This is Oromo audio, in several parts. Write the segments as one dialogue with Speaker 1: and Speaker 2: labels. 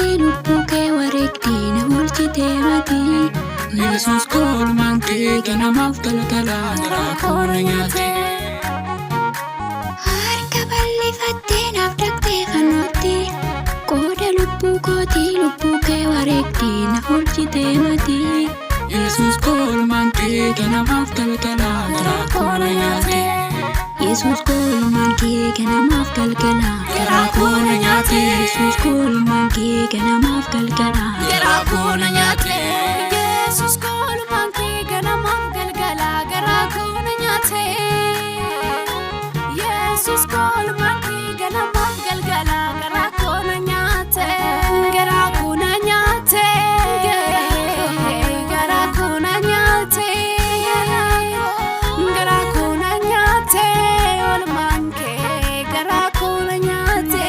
Speaker 1: kootii lubbuu kee wareegdee na oolchitee mati.
Speaker 2: Yesuus koolmaan kee ganamaaf galgalaa garaa koo na nyaate.
Speaker 1: Harka bal'ifattee naaf dhaqxee fannootti. Qooda lubbuu kootii lubbuu kee wareegdee na oolchitee mati.
Speaker 2: Yesuus koolmaan kee ganamaaf galgalaa garaa koo na nyaate.
Speaker 1: Yesuus koolmaan kee ganamaaf galgalaa
Speaker 2: Garaa koo na nyaate.
Speaker 1: Yesuus koolmaan kee ganamaaf galgalaa
Speaker 2: Garaa koo na nyaate.
Speaker 3: Yesuus koolmaan kee ganamaaf galgalaa garaa koo na nyaate. Yesuus koolmaan kee ganamaaf galgalaa garaa koo na nyaate. Garaa koo na nyaate. Garaa koo na nyaate. Garaa koo na nyaate. Oolmaan kee garaa koo na nyaate.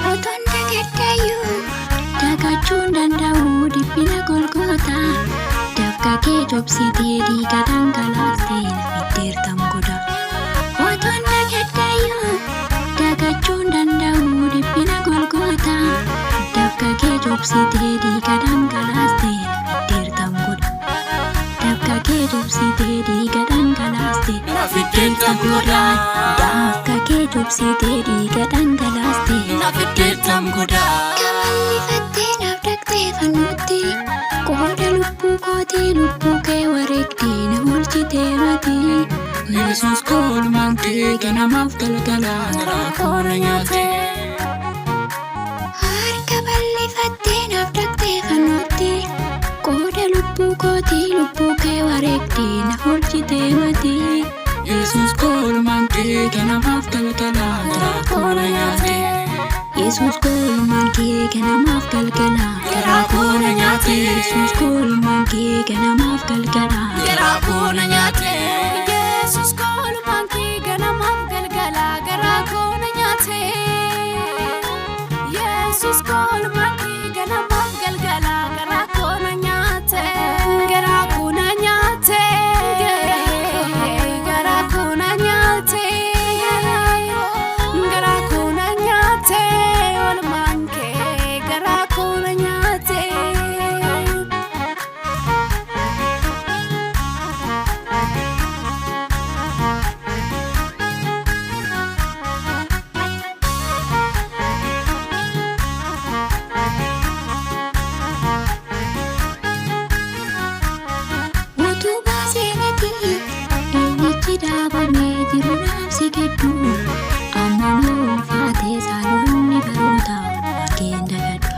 Speaker 1: Otoon dagaddayyuu dagachuun danda'u dhiphina Golgootaa. Dafqa kee cobsitee dhiiga dhangalaastee na fiddeertam godha. Otoon dagaddayyuu dagachuun danda'u dhiphina Golgootaa. Dafqa kee cobsitee dhiiga dhangalaastee na fiddeertam godha. Dafqa kee cobsitee dhiiga dhangalaastee
Speaker 2: Na fiddeertam godha.
Speaker 1: dafqa kee cobsitee dhiiga dhangalaastee
Speaker 2: Na fiddeertam godha.
Speaker 1: Kabal'ifattee naaf dhaqxee fannootti. Qooda lubbuu kootii lubbuu kee wareegdee na oolchitee mati.
Speaker 2: Yesuus koolmaan kee ganamaaf galgalaa garaa koo na nyaate.
Speaker 1: Harka bal'ifattee naaf dhaqxee fannootti. Qooda lubbuu kootii lubbuu kee wareegdee na oolchitee mati.
Speaker 2: Yesuus koolmaan kee ganamaaf galgalaa garaa koo na nyaate.
Speaker 1: Yesuus koolmaan kee ganamaaf galgalaa
Speaker 2: Garaa koo na nyaate.
Speaker 1: Yesuus koolmaan kee ganamaaf galgalaa
Speaker 2: Garaa koo na nyaate.
Speaker 3: Yesuus koolmaan kee ganamaaf galgalaa garaa koo na nyaate. Yesuus koolmaan kee ganamaaf galgalaa garaa koo na nyaate. Garaa koo na nyaate. Garaa koo na nyaate. Garaa koo na nyaate. Oolmaan kee garaa koo na nyaate.
Speaker 1: Utubaa seenatii eenyichi dhaabamee jiru naamsi gidduu. Amma ulfaatee saalonni barootaa bakkeen dagadha.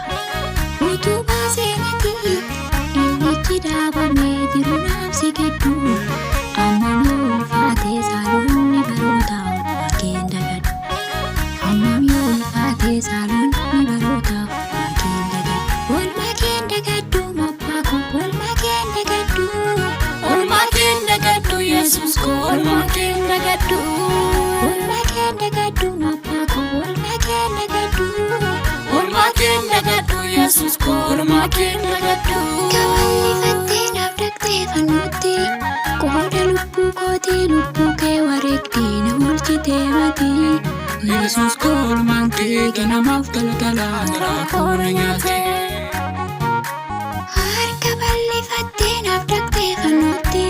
Speaker 1: Utubaa seenatii eenyichi dhaabamee jiru naamsi gidduu. Amma ulfaatee saalonni barootaa bakkeen dagadha. Amma ulfaatee saalonni barootaa bakkeen dagadha. Walmakeen dagaddu mobbaa koo walmakeen dagaddu.
Speaker 2: Oolmaa kee dagaddu Yesuus koolmaa kee dagaddu.
Speaker 1: Walmakeen dagaddu mobbaa koo walmakeen dagaddu.
Speaker 2: Oolmaa kee dagaddu Yesuus koolmaa kee dagaddu.
Speaker 1: Kabal'ifattee naaf dhaqxee fannootti. Qooda lubbuu kootii lubbuu kee wareegdee na oolchitee mati.
Speaker 2: Yesuus koolmaan kee ganamaaf galgalaa garaa koo na nyaate.
Speaker 1: Harka bal'ifattee naaf dhaqxee fannootti.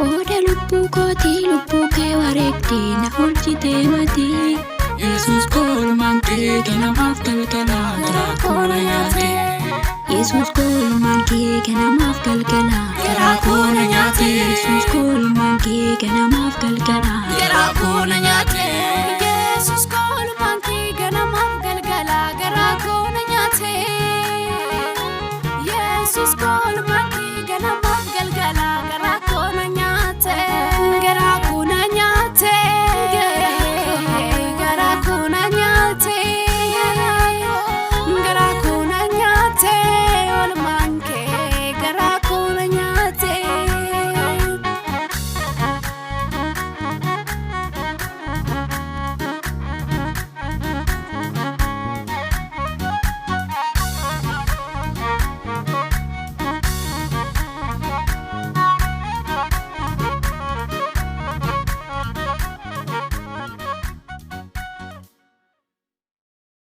Speaker 1: Qooda lubbuu kootii lubbuu kee wareegdee na oolchitee mati.
Speaker 2: Yesuus koolmaan kee ganamaaf galgalaa garaa koo na nyaate.
Speaker 1: Yesuus koolmaan kee ganamaaf galgalaa
Speaker 2: Garaa koo na nyaate.
Speaker 1: Yesuus koolmaan kee ganamaaf galgalaa
Speaker 2: Garaa koo na nyaate.
Speaker 3: Yesuus koolmaan kee ganamaaf galgalaa garaa koo na nyaate.